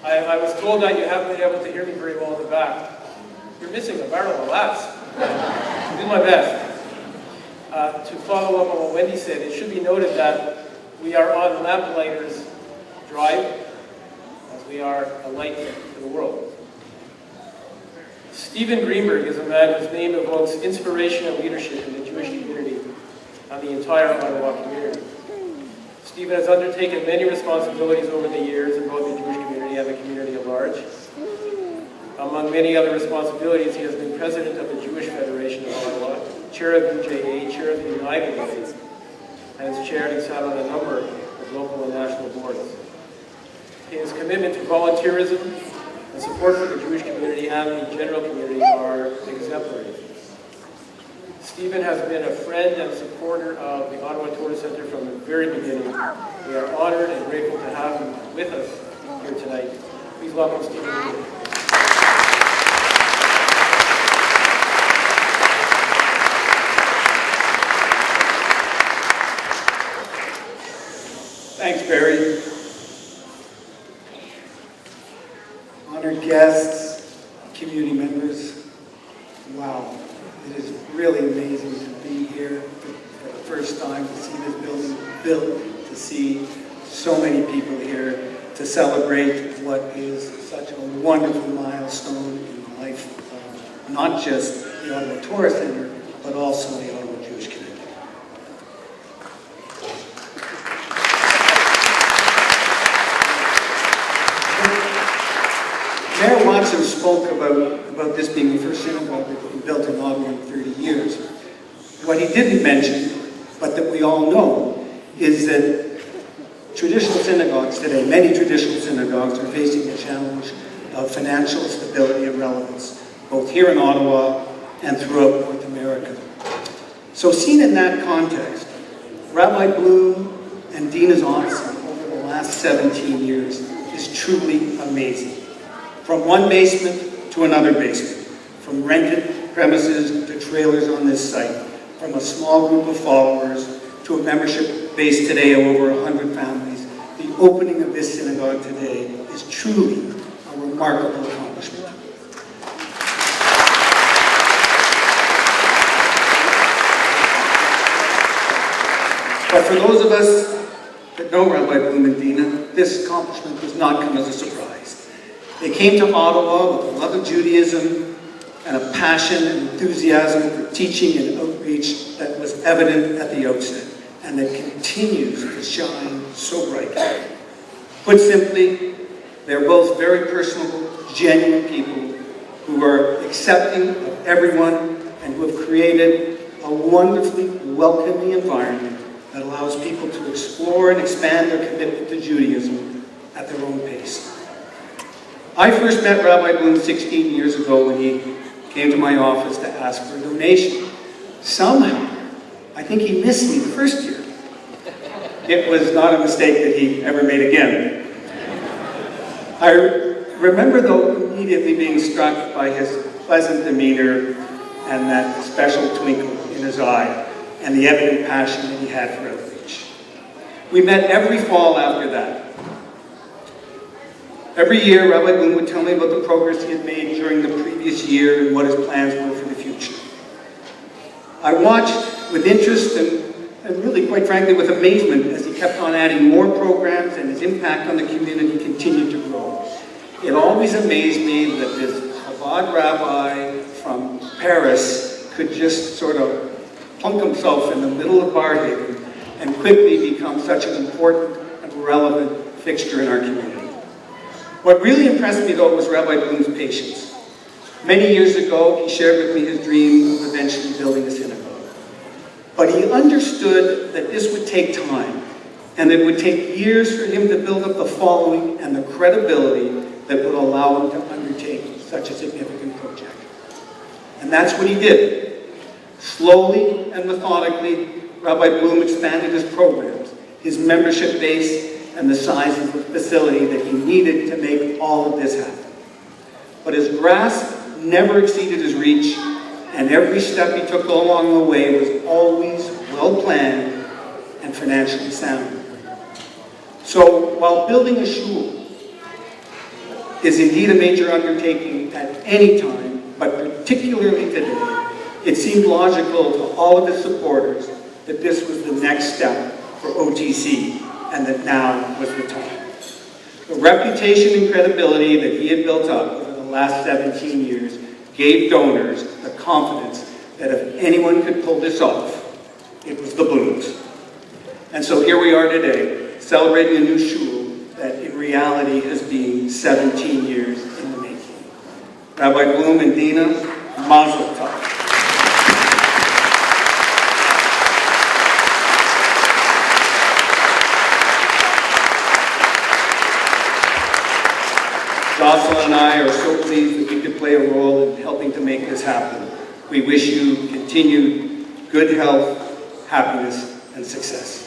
I was told that you haven't been able to hear me very well in the back. You're missing a barrel of laughs. I'll do my best. To follow up on what Wendy said, it should be noted that we are on Lamplighters Drive, as we are a light to the world. Stephen Greenberg is a man whose name evokes inspiration and leadership in the Jewish community and the entire Ottawa community. Stephen has undertaken many responsibilities over the years in both the Jewish community and the community at large. Among many other responsibilities, he has been president of the Jewish Federation of Ottawa, chair of UJA, chair of the United Way, and has chaired and sat on a number of local and national boards. His commitment to volunteerism and support for the Jewish community and the general community are exemplary. Stephen has been a friend and supporter of the Ottawa Tourist Centre from the very beginning. We are honored and grateful to have him with us here tonight. Please welcome Stephen. Thanks, Barry. Honored guests, community members, wow. It is really amazing to be here for the first time, to see this building built, to see so many people here, to celebrate what is such a wonderful milestone in the life of not just the Ottawa Tourist Centre, but also the Ottawa Jewish community. Mayor Watson spoke about this being the first synagogue that's been built in Ottawa in 30 years. What he didn't mention, but that we all know, is that traditional synagogues today, many traditional synagogues, are facing a challenge of financial stability and relevance, both here in Ottawa and throughout North America. So seen in that context, Rabbi Bloom and Dina's honesty over the last 17 years is truly amazing. From one basement to another basement, from rented premises to trailers on this site, from a small group of followers to a membership base today of over 100 families, the opening of this synagogue today is truly a remarkable accomplishment. But for those of us that know Rabbi Bloom and Dina, this accomplishment does not come as a surprise. They came to Ottawa with a love of Judaism and a passion and enthusiasm for teaching and outreach that was evident at the outset and that continues to shine so brightly. Put simply, they're both very personable, genuine people who are accepting of everyone and who have created a wonderfully welcoming environment that allows people to explore and expand their commitment to Judaism at their own pace. I first met Rabbi Bloom 16 years ago when he came to my office to ask for a donation. Somehow, I think he missed me the first year. It was not a mistake that he ever made again. I remember, though, immediately being struck by his pleasant demeanor and that special twinkle in his eye and the evident passion that he had for outreach. We met every fall after that. Every year, Rabbi Bloom would tell me about the progress he had made during the previous year and what his plans were for the future. I watched with interest and really, quite frankly, with amazement as he kept on adding more programs and his impact on the community continued to grow. It always amazed me that this Chabad rabbi from Paris could just sort of plunk himself in the middle of Barhaven and quickly become such an important and relevant fixture in our community. What really impressed me, though, was Rabbi Bloom's patience. Many years ago, he shared with me his dream of eventually building a synagogue. But he understood that this would take time, and it would take years for him to build up the following and the credibility that would allow him to undertake such a significant project. And that's what he did. Slowly and methodically, Rabbi Bloom expanded his programs, his membership base, and the size of the facility that he needed to make all of this happen. But his grasp never exceeded his reach, and every step he took along the way was always well-planned and financially sound. So while building a shul, is indeed a major undertaking at any time, but particularly today, it seemed logical to all of his supporters that this was the next step for OTC and that now was the time. The reputation and credibility that he had built up over the last 17 years gave donors the confidence that if anyone could pull this off, it was the Blooms. And so here we are today, celebrating a new shul that in reality has been 17 years in the making. Rabbi Bloom and Dina, Mazel Tov. Jocelyn and I are so pleased that we could play a role in helping to make this happen. We wish you continued good health, happiness, and success.